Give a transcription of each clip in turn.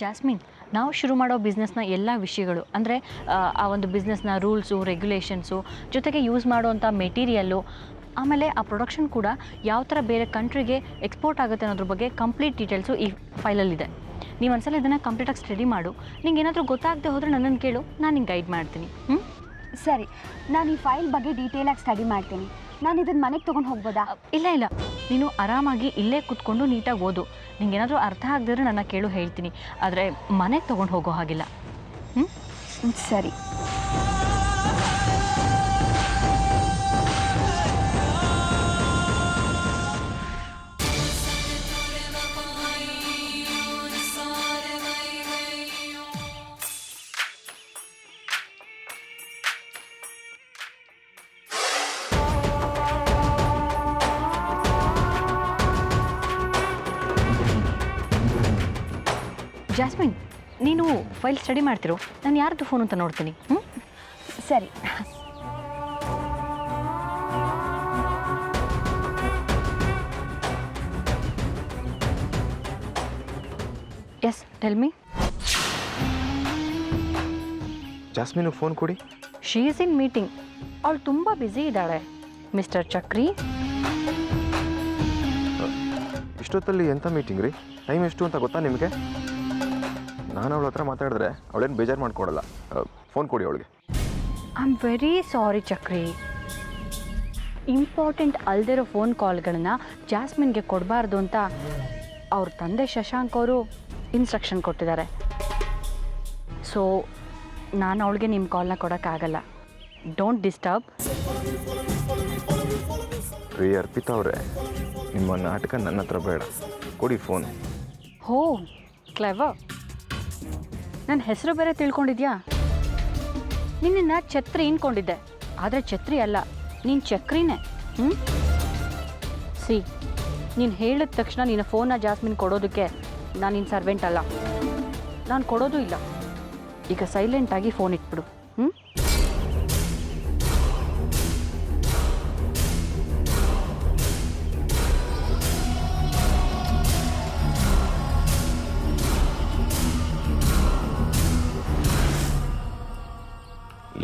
Jasmine, ನಾವು ಶುರು ಮಾಡೋ ಬಿಸ್ನೆಸ್ನ ಎಲ್ಲ ವಿಷಯಗಳು ಅಂದರೆ ಆ ಒಂದು ಬಿಸ್ನೆಸ್ನ ರೂಲ್ಸು ರೆಗ್ಯುಲೇಷನ್ಸು ಜೊತೆಗೆ ಯೂಸ್ ಮಾಡೋವಂಥ ಮೆಟೀರಿಯಲ್ಲು ಆಮೇಲೆ ಆ ಪ್ರೊಡಕ್ಷನ್ ಕೂಡ ಯಾವ ಥರ ಬೇರೆ ಕಂಟ್ರಿಗೆ ಎಕ್ಸ್ಪೋರ್ಟ್ ಆಗುತ್ತೆ ಅನ್ನೋದ್ರ ಬಗ್ಗೆ ಕಂಪ್ಲೀಟ್ ಡೀಟೇಲ್ಸು ಈ ಫೈಲಲ್ಲಿದೆ. ನೀವು ಒಂದ್ಸಲ ಇದನ್ನು ಕಂಪ್ಲೀಟಾಗಿ ಸ್ಟಡಿ ಮಾಡು. ನಿಂಗೆ ಏನಾದರೂ ಗೊತ್ತಾಗದೆ ಹೋದರೆ ನನ್ನನ್ನು ಕೇಳು, ನಾನು ನಿಂಗೆ ಗೈಡ್ ಮಾಡ್ತೀನಿ. ಸರಿ, ನಾನು ಈ ಫೈಲ್ ಬಗ್ಗೆ ಡೀಟೇಲಾಗಿ ಸ್ಟಡಿ ಮಾಡ್ತೀನಿ. ನಾನು ಇದನ್ನು ಮನೆಗೆ ತೊಗೊಂಡು ಹೋಗ್ಬೋದಾ? ಇಲ್ಲ, ನೀನು ಆರಾಮಾಗಿ ಇಲ್ಲೇ ಕೂತ್ಕೊಂಡು ನೀಟಾಗಿ ಓದು. ನಿಂಗೇನಾದರೂ ಅರ್ಥ ಆಗದಿದ್ರೆ ನನ್ನ ಕೇಳು, ಹೇಳ್ತೀನಿ. ಆದರೆ ಮನೆಗೆ ತೊಗೊಂಡು ಹೋಗೋ ಹಾಗಿಲ್ಲ. ಸರಿ. ಜಾಸ್ಮಿನ್, ನೀನು ಫೈಲ್ ಸ್ಟಡಿ ಮಾಡ್ತಿರೋ, ನಾನು ಯಾರ್ದು ಫೋನ್ ಅಂತ ನೋಡ್ತೀನಿ. ಸರಿ. Yes, tell me. Jasmine phone ಕೊಡಿ. She is in meeting. ಅವಳು ತುಂಬ ಬ್ಯುಸಿ ಇದ್ದಾಳೆ. ಮಿಸ್ಟರ್ ಚಕ್ರಿ, ಇಷ್ಟೊತ್ತಲ್ಲಿ ಎಂಥ ಮೀಟಿಂಗ್ ರೀ? ಟೈಮ್ ಎಷ್ಟು ಅಂತ ಗೊತ್ತಾ ನಿಮಗೆ? ನಾನು ಅವಳ ಹತ್ರ ಮಾತಾಡಿದ್ರೆ ಅವಳೇನು ಬೇಜಾರು ಮಾಡ್ಕೊಡಲ್ಲ. ಫೋನ್ ಕೊಡಿ ಅವಳಿಗೆ. I am very sorry Chakri. Important ಅಲ್ದಿರೋ ಫೋನ್ ಕಾಲ್ಗಳನ್ನ ಜಾಸ್ಮಿನ್ಗೆ ಕೊಡಬಾರ್ದು ಅಂತ ಅವ್ರ ತಂದೆ ಶಶಾಂಕ್ ಅವರು ಇನ್ಸ್ಟ್ರಕ್ಷನ್ ಕೊಟ್ಟಿದ್ದಾರೆ. ಸೊ ನಾನು ಅವಳಿಗೆ ನಿಮ್ಮ ಕಾಲ್ನ ಕೊಡೋಕ್ಕಾಗಲ್ಲ. Don't disturb. ರೀ ಅರ್ಪಿತಾ ಅವರೇ, ನಿಮ್ಮ ನಾಟಕ ನನ್ನ ಹತ್ರ ಬೇಡ, ಕೊಡಿ ಫೋನ್. ಹೋ, ಕ್ಲೆವರ್. ನನ್ನ ಹೆಸರು ಬೇರೆ ತಿಳ್ಕೊಂಡಿದ್ಯಾ? ನಿನ್ನನ್ನು ಛತ್ರಿ ಅನ್ಕೊಂಡಿದ್ದೆ, ಆದರೆ ಛತ್ರಿ ಅಲ್ಲ, ನೀನು ಚಕ್ರಿನೇ. ಸಿ, ನೀನು ಹೇಳಿದ ತಕ್ಷಣ ನಿನ್ನ ಫೋನ್ನ ಜಾಸ್ಮಿನ್ ಕೊಡೋದಕ್ಕೆ ನಾನು ನಿನ್ನ ಸರ್ವೆಂಟ್ ಅಲ್ಲ. ನಾನು ಕೊಡೋದು ಇಲ್ಲ. ಈಗ ಸೈಲೆಂಟಾಗಿ ಫೋನ್ ಇಟ್ಬಿಡು.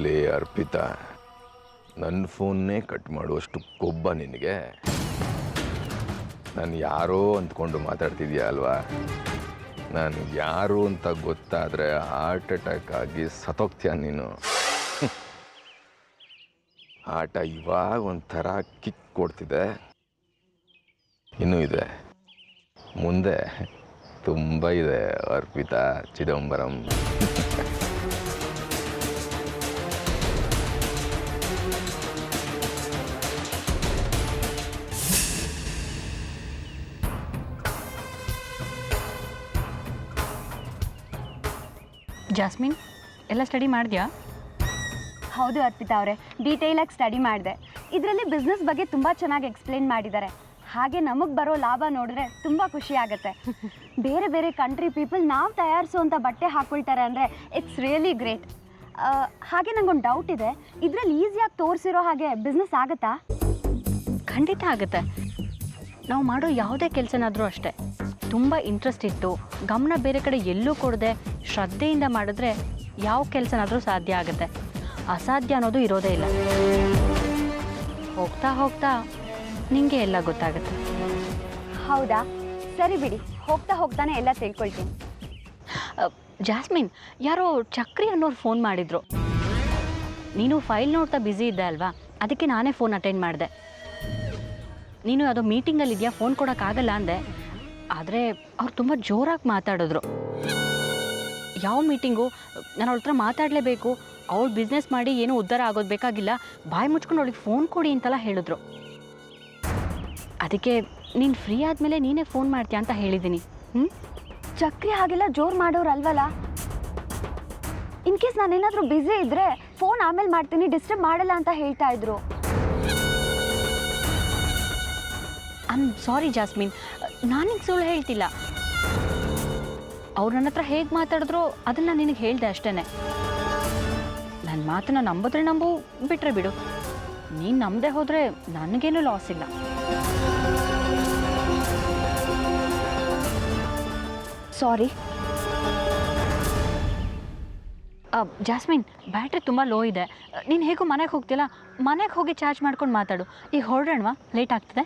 ಲೇ ಅರ್ಪಿತಾ, ನನ್ನ ಫೋನ್ನೇ ಕಟ್ ಮಾಡುವಷ್ಟು ಕೊಬ್ಬ ನಿನಗೆ? ನಾನು ಯಾರೋ ಅಂದ್ಕೊಂಡು ಮಾತಾಡ್ತಿದ್ಯಾ ಅಲ್ವಾ? ನಾನು ಯಾರು ಅಂತ ಗೊತ್ತಾದರೆ ಹಾರ್ಟ್ ಅಟ್ಯಾಕ್ ಆಗಿ ಸತ್ತೋಗ್ತೀಯ ನೀನು. ಆಟ ಇವಾಗ ಒಂಥರ ಕಿಕ್ ಕೊಡ್ತಿದೆ, ಇನ್ನೂ ಇದೆ, ಮುಂದೆ ತುಂಬ ಇದೆ ಅರ್ಪಿತಾ ಚಿದಂಬರಂ. ಜಾಸ್ಮಿನ್, ಎಲ್ಲ ಸ್ಟಡಿ ಮಾಡಿದ್ಯಾ? ಹೌದು ಅರ್ಪಿತಾ ಅವರೇ, ಡೀಟೇಲಾಗಿ ಸ್ಟಡಿ ಮಾಡಿದೆ. ಇದರಲ್ಲಿ ಬಿಸ್ನೆಸ್ ಬಗ್ಗೆ ತುಂಬ ಚೆನ್ನಾಗಿ ಎಕ್ಸ್ಪ್ಲೇನ್ ಮಾಡಿದ್ದಾರೆ. ಹಾಗೆ ನಮಗೆ ಬರೋ ಲಾಭ ನೋಡಿದ್ರೆ ತುಂಬ ಖುಷಿ ಆಗುತ್ತೆ. ಬೇರೆ ಬೇರೆ ಕಂಟ್ರಿ ಪೀಪಲ್ ನಾವು ತಯಾರಿಸುವಂಥ ಬಟ್ಟೆ ಹಾಕ್ಕೊಳ್ತಾರೆ ಅಂದರೆ ಇಟ್ಸ್ ರಿಯಲಿ ಗ್ರೇಟ್. ಹಾಗೆ ನನಗೊಂದು ಡೌಟ್ ಇದೆ, ಇದರಲ್ಲಿ ಈಸಿಯಾಗಿ ತೋರಿಸಿರೋ ಹಾಗೆ ಬಿಸ್ನೆಸ್ ಆಗುತ್ತಾ? ಖಂಡಿತ ಆಗುತ್ತೆ. ನಾವು ಮಾಡೋ ಯಾವುದೇ ಕೆಲಸನಾದರೂ ಅಷ್ಟೇ, ತುಂಬ ಇಂಟ್ರೆಸ್ಟ್ ಇಟ್ಟು ಗಮನ ಬೇರೆ ಕಡೆ ಎಲ್ಲೂ ಕೊಡದೆ ಶ್ರದ್ಧೆಯಿಂದ ಮಾಡಿದ್ರೆ ಯಾವ ಕೆಲಸನಾದರೂ ಸಾಧ್ಯ ಆಗುತ್ತೆ. ಅಸಾಧ್ಯ ಅನ್ನೋದು ಇರೋದೇ ಇಲ್ಲ. ಹೋಗ್ತಾ ಹೋಗ್ತಾ ನಿಮಗೆ ಎಲ್ಲ ಗೊತ್ತಾಗುತ್ತೆ. ಹೌದಾ? ಸರಿ ಬಿಡಿ, ಹೋಗ್ತಾ ಹೋಗ್ತಾನೆ ಎಲ್ಲ ತಿಳ್ಕೊಳ್ತೀನಿ. ಜಾಸ್ಮಿನ್, ಯಾರೋ ಚಕ್ರಿ ಅನ್ನೋರು ಫೋನ್ ಮಾಡಿದ್ರು. ನೀನು ಫೈಲ್ ನೋಡ್ತಾ ಬ್ಯುಸಿ ಇದ್ದೆ ಅಲ್ವಾ, ಅದಕ್ಕೆ ನಾನೇ ಫೋನ್ ಅಟೆಂಡ್ ಮಾಡಿದೆ. ನೀನು ಯಾವುದೋ ಮೀಟಿಂಗಲ್ಲಿದೆಯಾ, ಫೋನ್ ಕೊಡೋಕ್ಕಾಗಲ್ಲ ಅಂದೆ. ಆದರೆ ಅವ್ರು ತುಂಬ ಜೋರಾಗಿ ಮಾತಾಡಿದ್ರು. ಯಾವ ಮೀಟಿಂಗು, ನಾನು ಅವಳ ಹತ್ರ ಮಾತಾಡಲೇಬೇಕು, ಅವಳು ಬಿಸ್ನೆಸ್ ಮಾಡಿ ಏನೂ ಉದ್ಧಾರ ಆಗೋದು ಬೇಕಾಗಿಲ್ಲ, ಬಾಯಿ ಮುಚ್ಕೊಂಡು ಅವಳಿಗೆ ಫೋನ್ ಕೊಡಿ ಅಂತೆಲ್ಲ ಹೇಳಿದ್ರು. ಅದಕ್ಕೆ ನೀನು ಫ್ರೀ ಆದಮೇಲೆ ನೀನೇ ಫೋನ್ ಮಾಡ್ತೀಯ ಅಂತ ಹೇಳಿದ್ದೀನಿ. ಚಕ್ರಿ ಹಾಗೆಲ್ಲ ಜೋರು ಮಾಡೋರು ಅಲ್ವಲ್ಲ? ಇನ್ ಕೇಸ್ ನಾನೇನಾದರೂ ಬ್ಯುಸಿ ಇದ್ದರೆ ಫೋನ್ ಆಮೇಲೆ ಮಾಡ್ತೀನಿ, ಡಿಸ್ಟರ್ಬ್ ಮಾಡಲ್ಲ ಅಂತ ಹೇಳ್ತಾ ಇದ್ರು. ಐ ಆಮ್ ಸಾರಿ ಜಾಸ್ಮಿನ್, ನಾನಿಗೆ ಸುಳ್ಳು ಹೇಳ್ತಿಲ್ಲ. ಅವ್ರು ನನ್ನ ಹತ್ರ ಹೇಗೆ ಮಾತಾಡಿದ್ರು ಅದನ್ನು ನಿನಗೆ ಹೇಳಿದೆ ಅಷ್ಟೇ. ನನ್ನ ಮಾತನ್ನು ನಂಬಿದ್ರೆ ನಂಬು, ಬಿಟ್ಟರೆ ಬಿಡು. ನೀನು ನಂಬದೆ ಹೋದರೆ ನನಗೇನು ಲಾಸ್ ಇಲ್ಲ. ಸಾರಿ. ಜಾಸ್ಮಿನ್ ಬ್ಯಾಟ್ರಿ ತುಂಬ ಲೋ ಇದೆ. ನೀನು ಹೇಗೂ ಮನೆಗೆ ಹೋಗ್ತಿಲ್ಲ, ಮನೆಗೆ ಹೋಗಿ ಚಾರ್ಜ್ ಮಾಡ್ಕೊಂಡು ಮಾತಾಡು. ಈಗ ಹೊರಡೋಣವಾ? ಲೇಟ್ ಆಗ್ತದೆ.